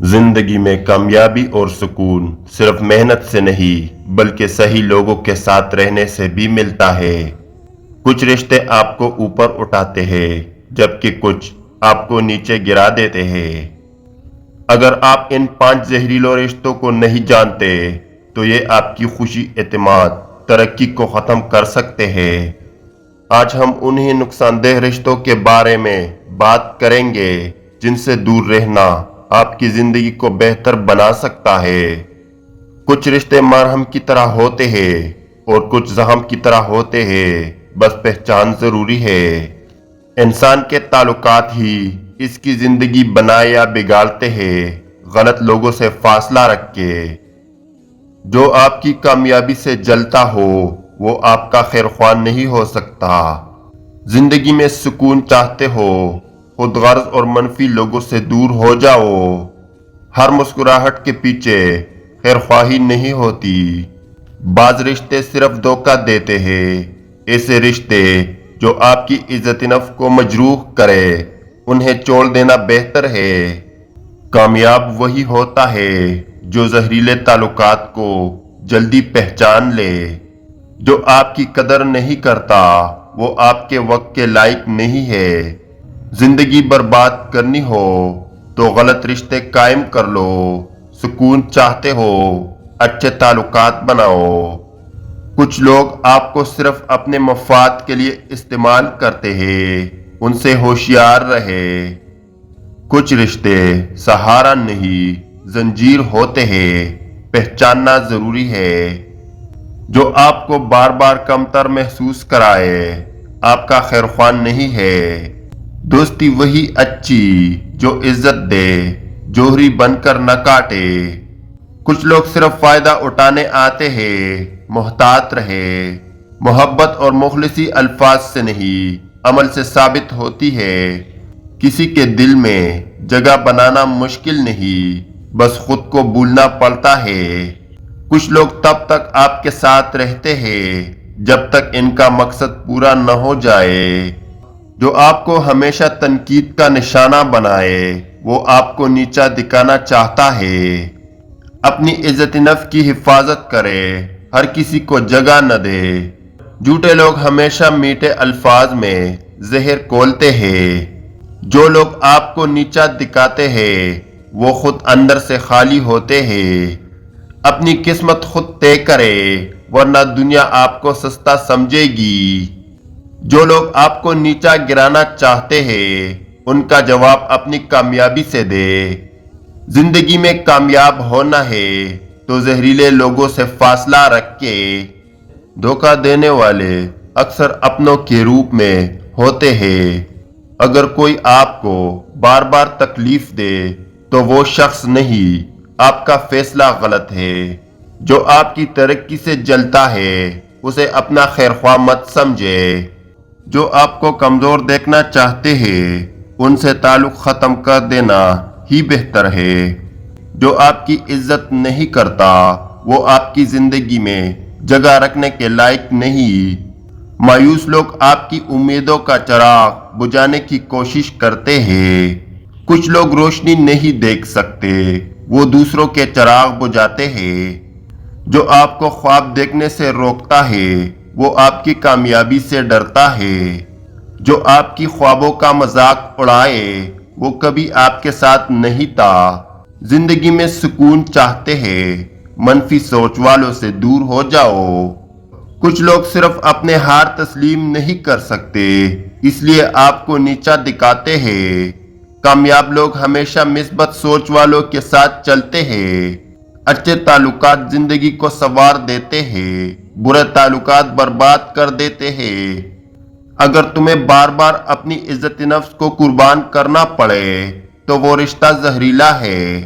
जिंदगी में कामयाबी और सुकून सिर्फ मेहनत से नहीं बल्कि सही लोगों के साथ रहने से भी मिलता है। कुछ रिश्ते आपको ऊपर उठाते हैं जबकि कुछ आपको नीचे गिरा देते हैं। अगर आप इन 5 जहरीलों रिश्तों को नहीं जानते तो ये आपकी खुशी, एतमाद, तरक्की को खत्म कर सकते हैं। आज हम उन्हीं नुकसानदेह रिश्तों के बारे में बात करेंगे जिनसे दूर रहना आपकी जिंदगी को बेहतर बना सकता है। कुछ रिश्ते मरहम की तरह होते हैं और कुछ जख्म की तरह होते हैं, बस पहचान जरूरी है। इंसान के ताल्लुकात ही इसकी जिंदगी बनाए या बिगाड़ते हैं, गलत लोगों से फासला रख के। जो आपकी कामयाबी से जलता हो वो आपका खैरख्वाह नहीं हो सकता। जिंदगी में सुकून चाहते हो, खुदगर्ज और मनफी लोगों से दूर हो जाओ। हर मुस्कुराहट के पीछे खैरख्वाही नहीं होती। बाज रिश्ते सिर्फ धोखा देते हैं। ऐसे रिश्ते जो आपकी इज्जत नफ्स को मजरूह करे उन्हें छोड़ देना बेहतर है। कामयाब वही होता है जो जहरीले ताल्लुकात को जल्दी पहचान ले। जो आपकी कदर नहीं करता वो आपके वक्त के लायक नहीं है। जिंदगी बर्बाद करनी हो तो गलत रिश्ते कायम कर लो। सुकून चाहते हो, अच्छे ताल्लुकात बनाओ। कुछ लोग आपको सिर्फ अपने मफाद के लिए इस्तेमाल करते हैं, उनसे होशियार रहे। कुछ रिश्ते सहारा नहीं जंजीर होते हैं, पहचानना जरूरी है। जो आपको बार बार कमतर महसूस कराए आपका खैरख्वाह नहीं है। दोस्ती वही अच्छी जो इज्जत दे, जोहरी बनकर न काटे। कुछ लोग सिर्फ फायदा उठाने आते हैं, मोहतात रहे। मोहब्बत और मुखलिसी अल्फाज से नहीं अमल से साबित होती है। किसी के दिल में जगह बनाना मुश्किल नहीं, बस खुद को भूलना पड़ता है। कुछ लोग तब तक आपके साथ रहते हैं जब तक इनका मकसद पूरा न हो जाए। जो आपको हमेशा तनकीद का निशाना बनाए वो आपको नीचा दिखाना चाहता है। अपनी इज्जत नफ्स की हिफाजत करे, हर किसी को जगह न दे। झूठे लोग हमेशा मीठे अल्फाज में जहर घोलते हैं। जो लोग आपको नीचा दिखाते हैं वो खुद अंदर से खाली होते हैं। अपनी किस्मत खुद तय करे वरना दुनिया आपको सस्ता समझेगी। जो लोग आपको नीचा गिराना चाहते हैं उनका जवाब अपनी कामयाबी से दे। जिंदगी में कामयाब होना है तो जहरीले लोगों से फासला रख के। धोखा देने वाले अक्सर अपनों के रूप में होते हैं। अगर कोई आपको बार बार तकलीफ दे तो वो शख्स नहीं, आपका फैसला गलत है। जो आपकी तरक्की से जलता है उसे अपना खैरख्वाह मत समझे। जो आपको कमजोर देखना चाहते हैं उनसे ताल्लुक खत्म कर देना ही बेहतर है। जो आपकी इज्जत नहीं करता वो आपकी जिंदगी में जगह रखने के लायक नहीं। मायूस लोग आपकी उम्मीदों का चिराग बुझाने की कोशिश करते हैं। कुछ लोग रोशनी नहीं देख सकते, वो दूसरों के चिराग बुझाते हैं। जो आपको ख्वाब देखने से रोकता है वो आपकी कामयाबी से डरता है। जो आपकी ख्वाबों का मजाक उड़ाए वो कभी आपके साथ नहीं था। जिंदगी में सुकून चाहते हैं, मनफी सोच वालों से दूर हो जाओ। कुछ लोग सिर्फ अपने हार तस्लीम नहीं कर सकते इसलिए आपको नीचा दिखाते हैं। कामयाब लोग हमेशा मिस्बत सोच वालों के साथ चलते हैं। अच्छे ताल्लुकात जिंदगी को संवार देते हैं, बुरे ताल्लुकात बर्बाद कर देते हैं। अगर तुम्हें बार बार अपनी इज्जत नफ्स को कुर्बान करना पड़े तो वो रिश्ता जहरीला है।